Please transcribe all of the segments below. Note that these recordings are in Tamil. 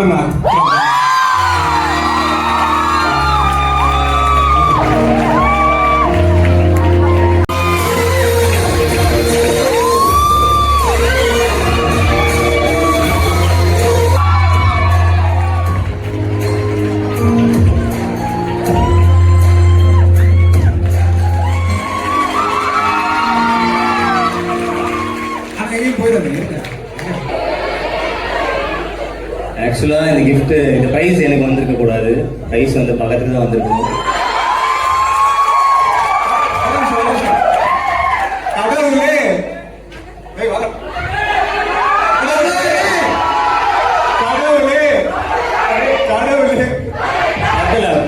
சூப்பர்ண்ணா. ஆக்சுவலாக இந்த கிஃப்ட்டு, இந்த ப்ரைஸ் எனக்கு வந்திருக்க கூடாது. ப்ரைஸ் வந்து பக்கத்துக்கு தான் வந்திருக்கணும்.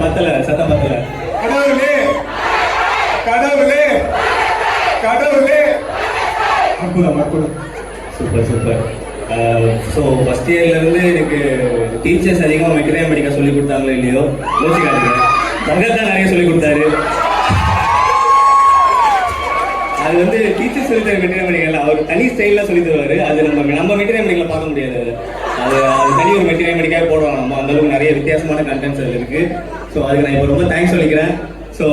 பத்தல சத்தம் பத்தல. கடவுளே கடவுளே கடவுளே. அற்புதம் அற்புதம். Super super. ஸோ ஃபஸ்ட் இயர்லேருந்து எனக்கு டீச்சர்ஸ் அதிகமாக மெட்டீரியல் மெடிக்கா சொல்லி கொடுத்தாங்களோ இல்லையோ யோசிக்காதீங்க. பகத் தான் நிறைய சொல்லி கொடுத்தாரு. அது வந்து டீச்சர் சொல்லி தர மெட்டீரியல் மெடிக்கல் அவர் தனி ஸ்டைலில் சொல்லி தருவார். அது நம்ம மெட்டீரியல் மெடிக்கலில் பார்க்க முடியாது. அது தனி ஒரு மெட்டீரியல் மெடிக்காக போடுறோம். நம்ம அந்தளவுக்கு நிறைய வித்தியாசமான கண்டென்ட்ஸ் அதில் இருக்குது. ஸோ அதுக்கு நான் இப்போ ரொம்ப தேங்க்ஸ் சொல்லிக்கிறேன். ஸோ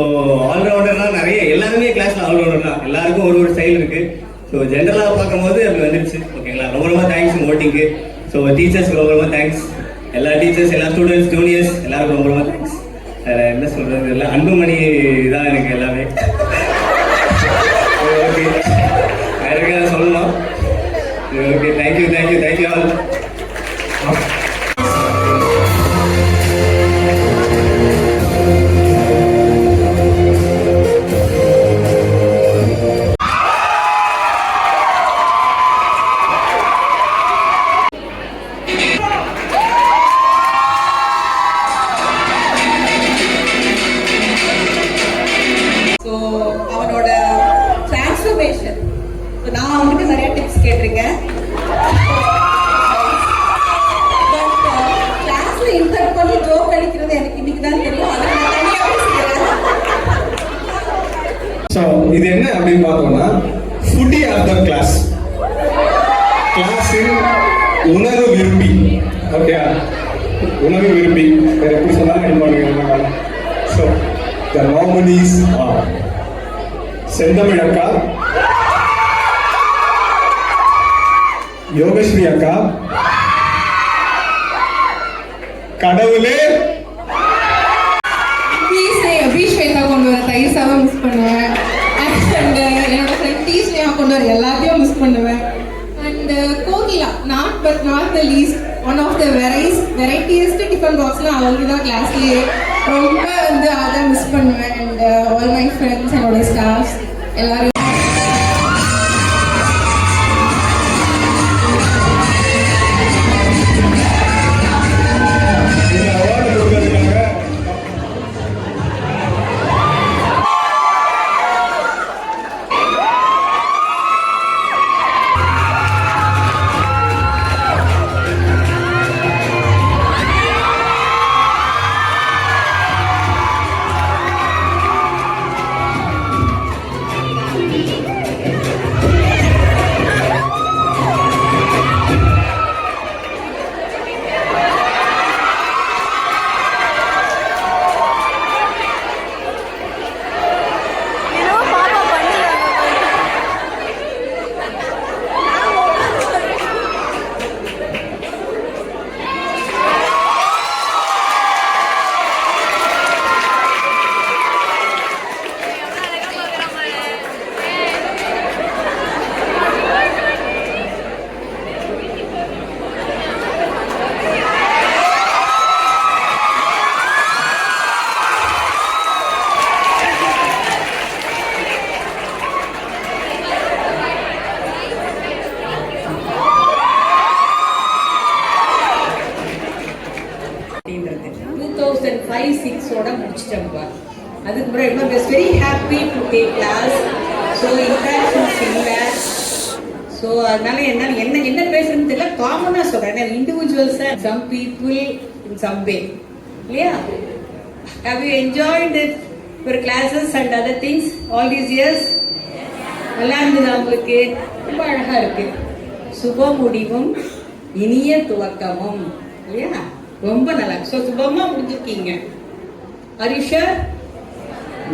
ஆல்ரவுண்டர்லாம் நிறைய எல்லாருமே கிளாஸில் ஆல்ரவுண்டர் தான். எல்லாருக்கும் ஒரு ஸ்டைல் இருக்குது. ஸோ ஜென்ரலாக பார்க்கும்போது அப்படி வந்துருச்சு. ஓகேங்களா? ரொம்ப ரொம்ப தேங்க்ஸ் ஓட்டிங்கு. ஸோ டீச்சர்ஸ்க்கு ரொம்ப ரொம்ப தேங்க்ஸ். எல்லா டீச்சர்ஸ், எல்லா ஸ்டூடெண்ட்ஸ், ஜூனியர்ஸ் எல்லாருக்கும் ரொம்ப ரொம்ப தேங்க்ஸ். வேறு என்ன சொல்கிறது இல்லை, அன்புமணி தான் எனக்கு எல்லாமே. ஓகே, வேறு எதாவது சொல்லலாம்? Okay, thank you thank you thank you all. அவனோட டிரான்ஸ்ஃபர்மேஷன் நான் அவனுக்கு நிறைய டிப்ஸ் கேட்டிருக்கேன். பட் கிளாஸ்ல இன்டர் பண்ணி ஜோக் அடிக்கிறது எனக்கு இன்னைக்கு தான் தெரியும். அதை நான் தனியாக பேசிக்கிறேன். ஸோ இது என்ன அப்படின்னு பார்த்தோம்னா ஃபுட்டி ஆஃப் த கிளாஸ். கிளாஸின் உணர்வு விரும்பி. ஓகே, உணவு விரும்பி வேற எப்படி சொன்னாலும் என்ன பண்ணுங்க. ஸோ த நாமினிஸ் ஆர் செந்தமிழ் அக்கா, யோகஸ்ரீ அக்கா, கடவுளே கொண்டு வர தயிர் சாதம் மிஸ் பண்ணுவேன். அண்ட் என்னோட ஃப்ரெண்ட் டீஸ்லேயே கொண்டு வர எல்லாத்தையும் மிஸ் பண்ணுவேன். And Kokila, not the least, one of the varietiest tiffin பாக்ஸ்லாம் அவங்களுக்கு தான் கிளாஸ்லேயே. ரொம்ப வந்து அதை மிஸ் பண்ணுவேன். அண்ட் ஆல் மை ஃப்ரெண்ட்ஸ், என்னோட ஸ்டாஃப்ஸ் எல்லாரும். முடிச்சிட்டேன்ப்பா. அதுக்கப்புறம் இன்னும் very happy to take class. So interactions இல்லை. ஸோ அதனால என்ன பேசுறதுன்னு தெரியல. காமனாக சொல்கிறேன், இண்டிவிஜுவல்ஸாக some people in some way இல்லையா. Have you enjoyed your classes and other things all these years? நல்லா இருந்தது அவங்களுக்கு. ரொம்ப அழகாக இருக்கு. சுப முடிவும் இனிய துவக்கமும் இல்லையா? ரொம்ப நல்லா. ஸோ சுபமா முடிஞ்சிருக்கீங்க. Are you sure?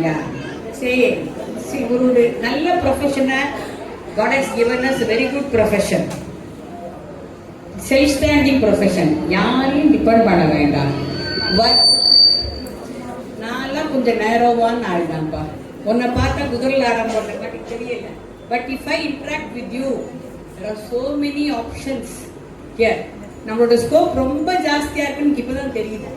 யா. சரி, ஒரு நல்ல ப்ரொஃபஷனை God has given us a very good profession. Self standing profession. யாரையும் டிபெண்ட் பண்ண வேண்டாம். நான்லாம் கொஞ்சம் நேரோவான்னு ஆயிடாம்பா. உன்னை பார்த்தா குதிரையில் ஆரம் போட்ட மாதிரி தெரியல. But if I interact with you, there are so many options here. நம்மளோட ஸ்கோப் ரொம்ப ஜாஸ்தியா இருக்குன்னு இப்பதான் தெரியுது.